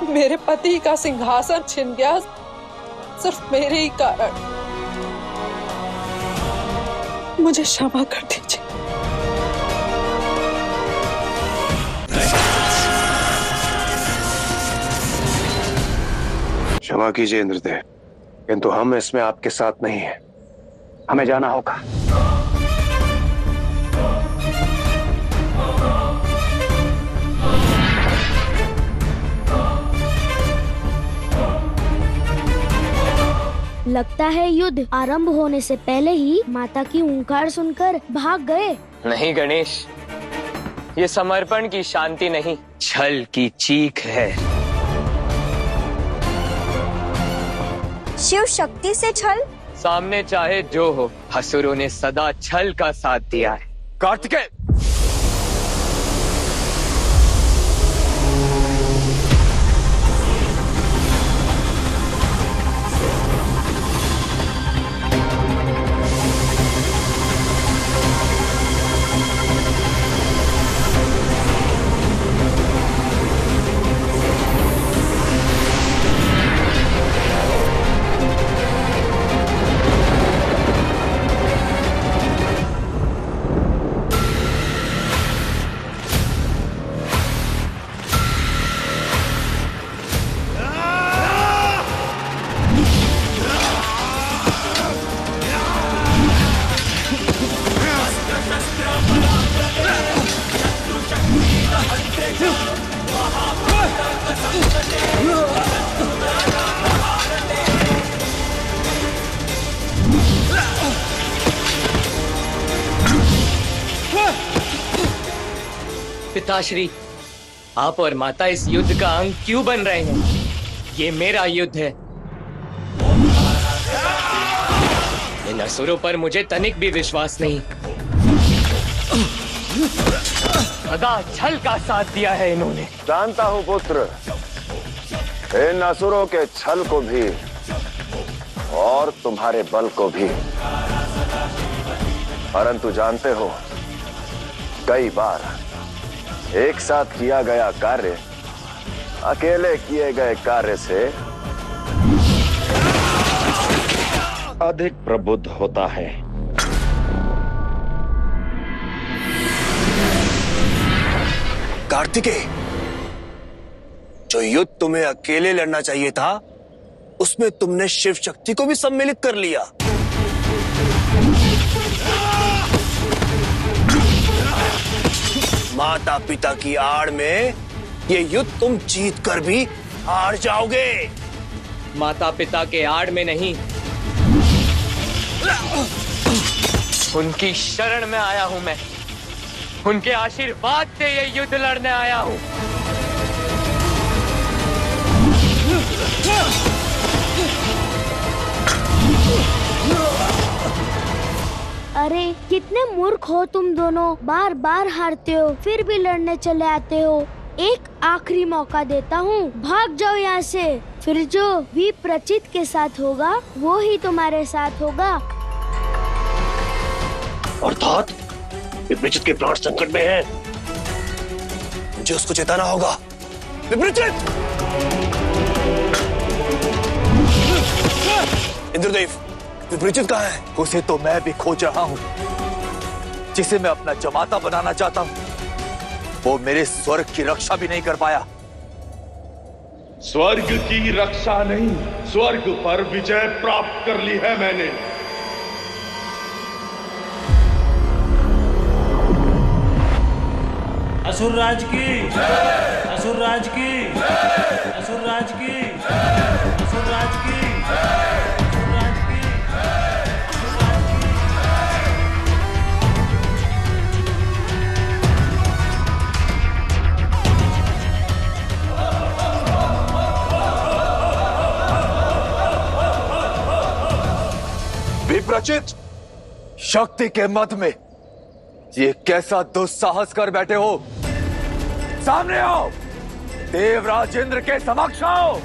मेरे पति का सिंहासन छिन गया सिर्फ मेरे ही कारण। मुझे क्षमा कर दीजिए। क्षमा कीजिए इंद्रदेव, किंतु हम इसमें आपके साथ नहीं हैं। हमें जाना होगा। लगता है युद्ध आरंभ होने से पहले ही माता की हुंकार सुनकर भाग गए। नहीं गणेश, ये समर्पण की शांति नहीं, छल की चीख है। शिव शक्ति से छल? सामने चाहे जो हो, असुरों ने सदा छल का साथ दिया है। कार्तिकेय, पिताश्री, आप और माता इस युद्ध का अंग क्यों बन रहे हैं? ये मेरा युद्ध है। इन असुरों पर मुझे तनिक भी विश्वास नहीं। सदा छल का साथ दिया है इन्होंने। जानता हूँ पुत्र, इन असुरों के छल को भी और तुम्हारे बल को भी, परंतु जानते हो, कई बार एक साथ किया गया कार्य अकेले किए गए कार्य से अधिक प्रबुद्ध होता है। कार्तिकेय, जो युद्ध तुम्हें अकेले लड़ना चाहिए था, उसमें तुमने शिव शक्ति को भी सम्मिलित कर लिया। माता पिता की आड़ में ये युद्ध तुम जीत कर भी हार जाओगे। माता पिता के आड़ में नहीं, उनकी शरण में आया हूं मैं। उनके आशीर्वाद से ये युद्ध लड़ने आया हूं। अरे कितने मूर्ख हो तुम दोनों, बार बार हारते हो फिर भी लड़ने चले आते हो। एक आखिरी मौका देता हूँ, भाग जाओ यहाँ से। फिर जो विप्रचित के साथ होगा वो ही तुम्हारे साथ होगा। अर्थात विप्रचित के प्राण संकट में हैं। मुझे उसको चेताना होगा। विप्रचित! इंद्रदेव, विप्रचित कहाँ है? उसे तो मैं भी खोज रहा हूँ। जिसे मैं अपना जमाता बनाना चाहता हूँ, वो मेरे स्वर्ग की रक्षा भी नहीं कर पाया। स्वर्ग की रक्षा नहीं, स्वर्ग पर विजय प्राप्त कर ली है मैंने। असुरराज की, असुरराज की, असुरराज की, असुरराज की, असुरराज की। विप्रचित, शक्ति के मद में ये कैसा दुस्साहस कर बैठे हो? सामने आओ, देवराज इंद्र के समक्ष आओ।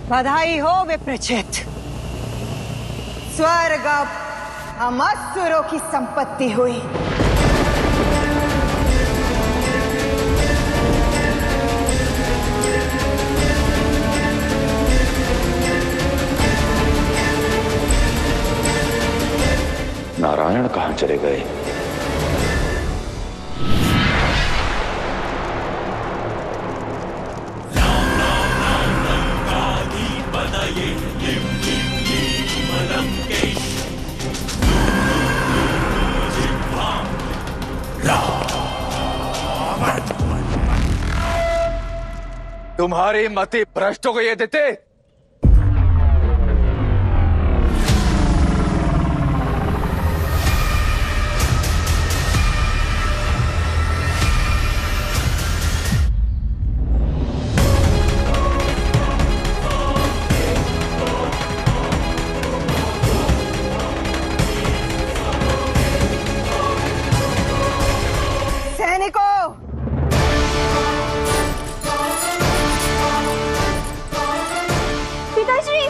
बधाई हो विप्रचित। स्वर्ग अब हम असुरों की संपत्ति हुई। नारायण कहां चले गए? तुम्हारी मति भ्रष्टों को ये देते? सैनिकों, पिताश्री,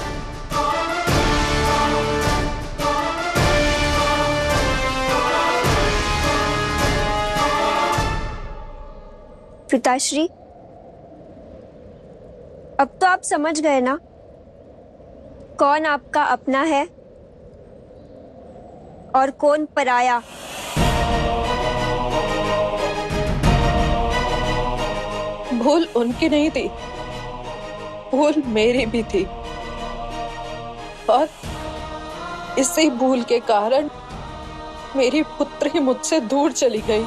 पिताश्री, अब तो आप समझ गए ना कौन आपका अपना है और कौन पराया। भूल उनकी नहीं थी, भूल मेरी भी थी, और इसी भूल के कारण मेरी पुत्री मुझसे दूर चली गई।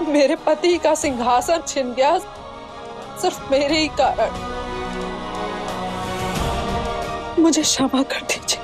मेरे पति का सिंहासन छिन गया सिर्फ मेरे ही कारण। मुझे क्षमा कर दीजिए।